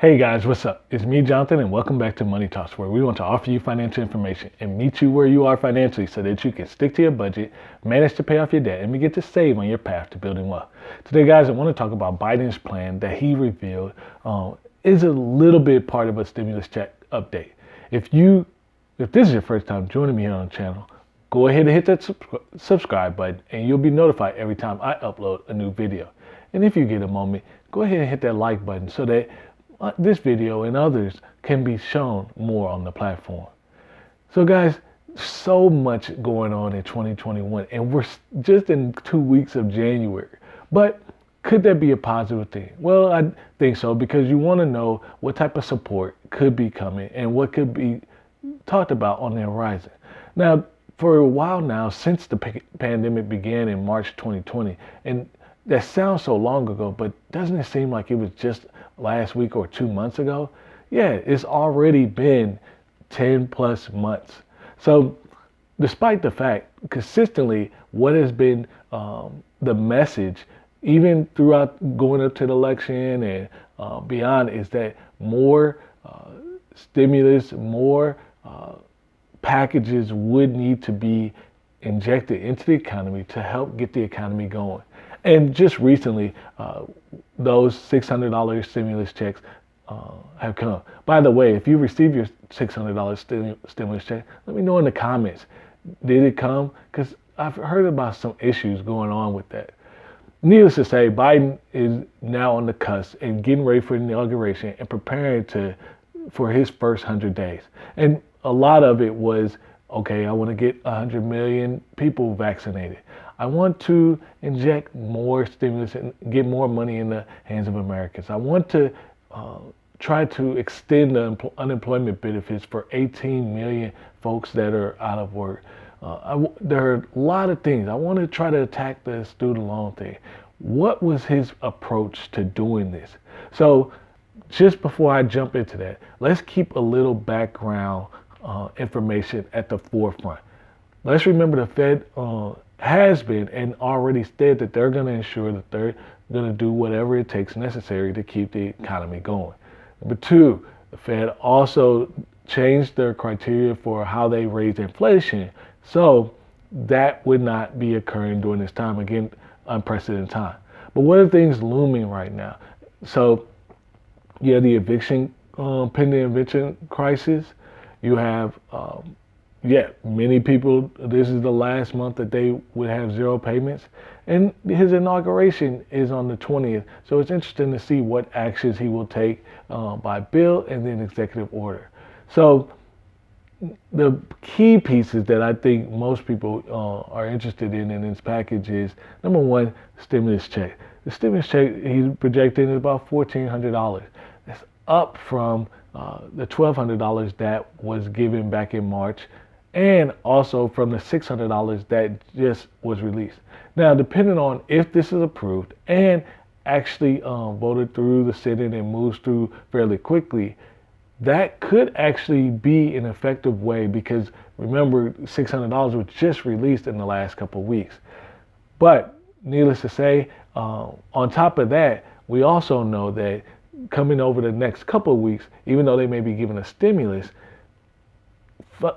Hey guys, what's up? It's me, Jonathan, and welcome back to Money Talks, where we want to offer you financial information and meet you where you are financially so that you can stick to your budget, manage to pay off your debt, and begin to save on your path to building wealth. Today, guys, I want to talk about Biden's plan that he revealed is a little bit part of a stimulus check update. If this is your first time joining me here on the channel, go ahead and hit that subscribe button, and you'll be notified every time I upload a new video. And if you get a moment, go ahead and hit that like button so that this video and others can be shown more on the platform. So guys, so much going on in 2021 and we're just in 2 weeks of January. But could that be a positive thing? Well, I think so, because you want to know what type of support could be coming and what could be talked about on the horizon. Now, for a while now, since the pandemic began in March 2020, and that sounds so long ago, but doesn't it seem like it was just last week or 2 months ago? Yeah, it's already been 10 plus months. So despite the fact, consistently, what has been the message, even throughout going up to the election and beyond, is that more stimulus, more packages would need to be injected into the economy to help get the economy going. And just recently, those $600 stimulus checks have come. By the way, if you receive your $600 stimulus check, let me know in the comments. Did it come? Because I've heard about some issues going on with that. Needless to say, Biden is now on the cusp and getting ready for the inauguration and preparing for his first 100 days. And a lot of it was, okay, I want to get 100 million people vaccinated. I want to inject more stimulus and get more money in the hands of Americans. I want to try to extend the unemployment benefits for 18 million folks that are out of work. There are a lot of things. I want to try to attack the student loan thing. What was his approach to doing this? So just before I jump into that, let's keep a little background information at the forefront. Let's remember the Fed has been and already said that they're going to ensure that they're going to do whatever it takes necessary to keep the economy going. Number two, the Fed also changed their criteria for how they raise inflation, so that would not be occurring during this time. Again, unprecedented time. But what are things looming right now? So you have the pending eviction crisis. You have many people, this is the last month that they would have zero payments. And his inauguration is on the 20th. So it's interesting to see what actions he will take by bill and then executive order. So the key pieces that I think most people are interested in this package is, number one, stimulus check. The stimulus check he's projecting is about $1,400. That's up from the $1,200 that was given back in March, and also from the $600 that just was released. Now, depending on if this is approved and actually voted through the Senate and moves through fairly quickly, that could actually be an effective way, because remember, $600 was just released in the last couple of weeks. But needless to say, on top of that, we also know that coming over the next couple of weeks, even though they may be given a stimulus,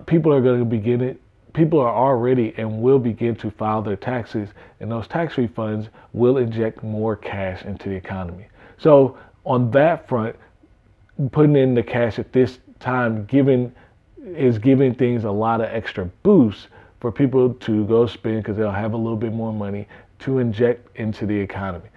people are already and will begin to file their taxes, and those tax refunds will inject more cash into the economy. So on that front, putting in the cash at this time is giving things a lot of extra boost for people to go spend, because they'll have a little bit more money to inject into the economy.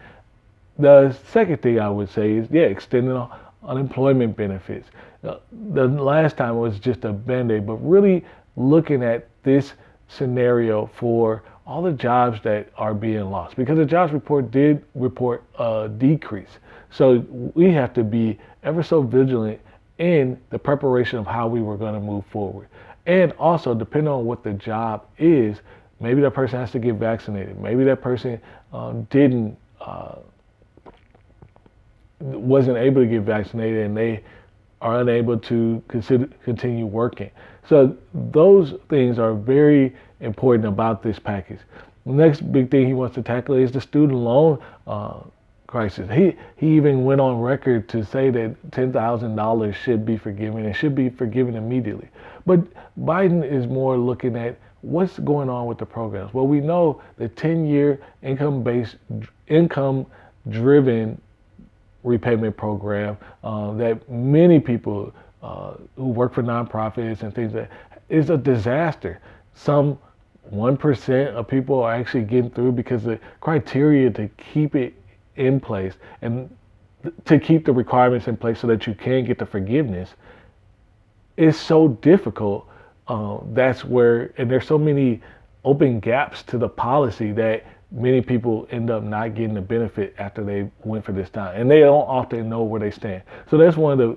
The second thing I would say is, extending unemployment benefits. The last time it was just a Band-Aid, but really looking at this scenario for all the jobs that are being lost, because the jobs report did report a decrease. So we have to be ever so vigilant in the preparation of how we were going to move forward. And also, depending on what the job is, maybe that person has to get vaccinated. Maybe that person wasn't able to get vaccinated and they are unable to continue working. So those things are very important about this package. The next big thing he wants to tackle is the student loan crisis. He even went on record to say that $10,000 should be forgiven and should be forgiven immediately. But Biden is more looking at what's going on with the programs. Well, we know the 10-year income-driven repayment program that many people who work for nonprofits and things that is a disaster. Some 1% of people are actually getting through because the criteria to keep it in place and to keep the requirements in place so that you can get the forgiveness is so difficult. That's where, and there's so many open gaps to the policy that many people end up not getting the benefit after they went for this time. And they don't often know where they stand. So that's one of the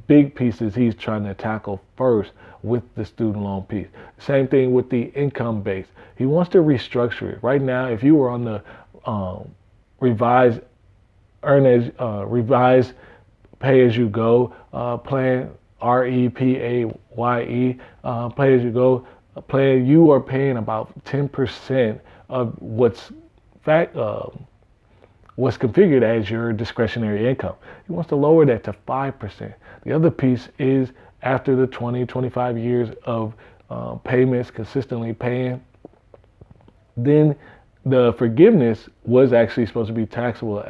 big pieces he's trying to tackle first with the student loan piece. Same thing with the income base. He wants to restructure it. Right now, if you were on the revised pay as you go plan, REPAYE pay as you go plan, you are paying about 10% of what's configured as your discretionary income. He wants to lower that to 5%. The other piece is after the 20, 25 years of payments, consistently paying, then the forgiveness was actually supposed to be taxable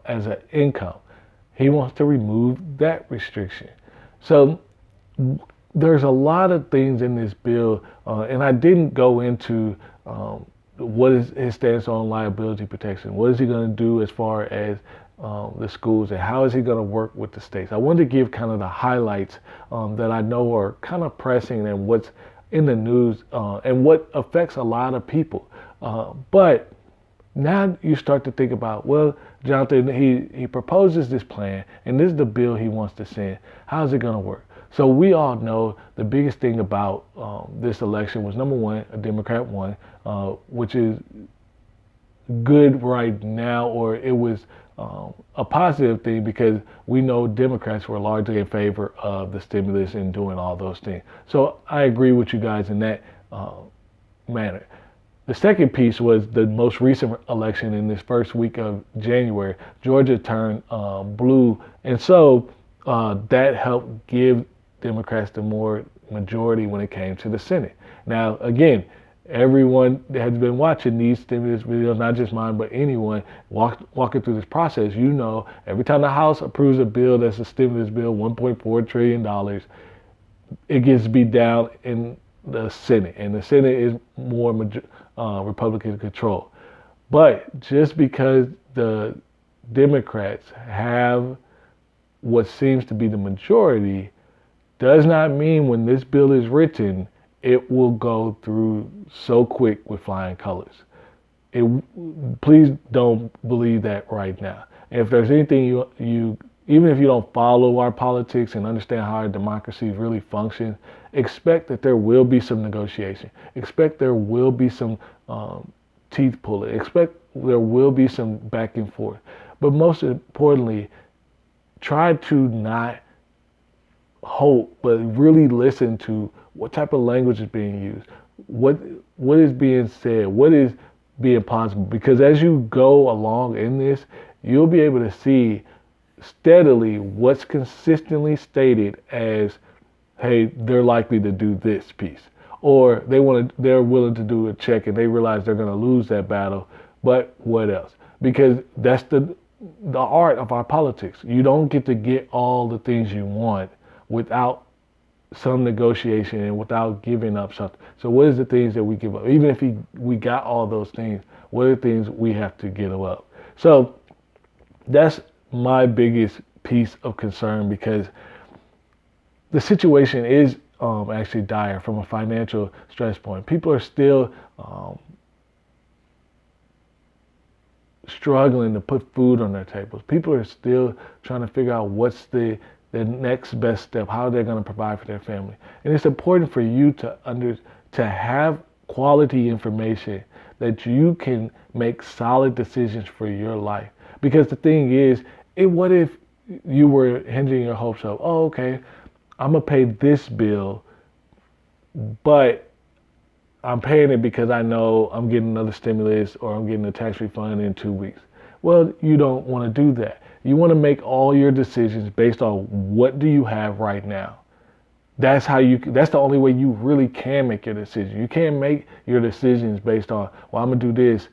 as an income. He wants to remove that restriction. So there's a lot of things in this bill, and I didn't go into what is his stance on liability protection. What is he going to do as far as the schools, and how is he going to work with the states? I wanted to give kind of the highlights that I know are kind of pressing and what's in the news and what affects a lot of people. But now you start to think about, well, Jonathan, he proposes this plan, and this is the bill he wants to send. How is it going to work? So we all know the biggest thing about this election was, number one, a Democrat won, which is good right now, or it was a positive thing because we know Democrats were largely in favor of the stimulus and doing all those things. So I agree with you guys in that manner. The second piece was the most recent election in this first week of January. Georgia turned blue, and so that helped give Democrats the more majority when it came to the Senate. Now, again, everyone that has been watching these stimulus videos, not just mine, but anyone walking through this process, you know, every time the House approves a bill that's a stimulus bill, $1.4 trillion, it gets beat down in the Senate, and the Senate is more Republican control. But just because the Democrats have what seems to be the majority does not mean when this bill is written, it will go through so quick with flying colors. Please don't believe that right now. And if there's anything you even if you don't follow our politics and understand how our democracy really functions, expect that there will be some negotiation. Expect there will be some teeth pulling. Expect there will be some back and forth. But most importantly, try to not hope, but really listen to what type of language is being used, what is being said, what is being possible. Because as you go along in this, you'll be able to see steadily what's consistently stated as, hey, they're likely to do this piece, or they're willing to do a check and they realize they're going to lose that battle, but what else? Because that's the art of our politics. You don't get to get all the things you want without some negotiation and without giving up something. So what is the things that we give up? Even if we got all those things, what are the things we have to give up? So that's my biggest piece of concern, because the situation is actually dire from a financial stress point. People are still struggling to put food on their tables. People are still trying to figure out what's the next best step, how they're going to provide for their family. And it's important for you to have quality information that you can make solid decisions for your life. Because the thing is, what if you were hinging your hopes of, oh, okay, I'm going to pay this bill, but I'm paying it because I know I'm getting another stimulus or I'm getting a tax refund in 2 weeks. Well, you don't want to do that. You want to make all your decisions based on what do you have right now. That's that's the only way you really can make your decision. You can't make your decisions based on, well, I'm going to do this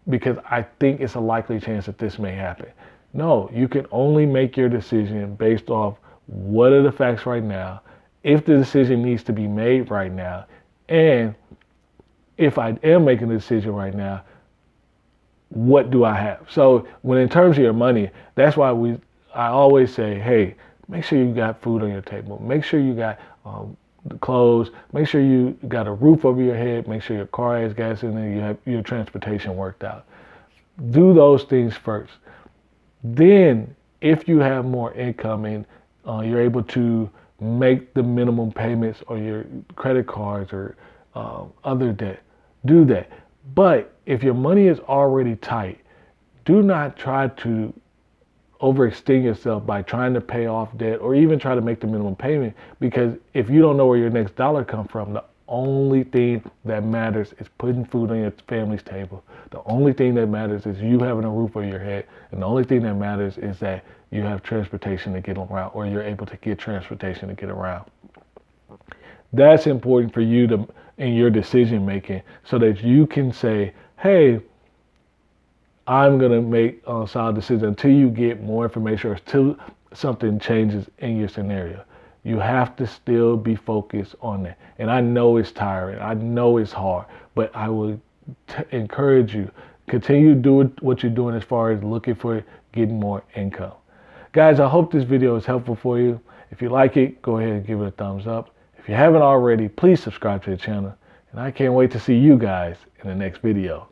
because I think it's a likely chance that this may happen. No, you can only make your decision based off what are the facts right now, if the decision needs to be made right now, and if I am making a decision right now, what do I have? So when in terms of your money, that's why I always say, hey, make sure you got food on your table. Make sure you got clothes. Make sure you got a roof over your head. Make sure your car has gas in it. You have your transportation worked out. Do those things first. Then, if you have more income and you're able to make the minimum payments on your credit cards or other debt, do that. But if your money is already tight, do not try to overextend yourself by trying to pay off debt or even try to make the minimum payment, because if you don't know where your next dollar comes from, the only thing that matters is putting food on your family's table. The only thing that matters is you having a roof over your head. And the only thing that matters is that you have transportation to get around, or you're able to get transportation to get around. That's important for you to in your decision making, so that you can say, hey, I'm going to make a solid decision until you get more information or until something changes in your scenario. You have to still be focused on that. And I know it's tiring. I know it's hard, but I will encourage you, continue doing what you're doing as far as looking for getting more income. Guys, I hope this video is helpful for you. If you like it, go ahead and give it a thumbs up. If you haven't already, please subscribe to the channel. And I can't wait to see you guys in the next video.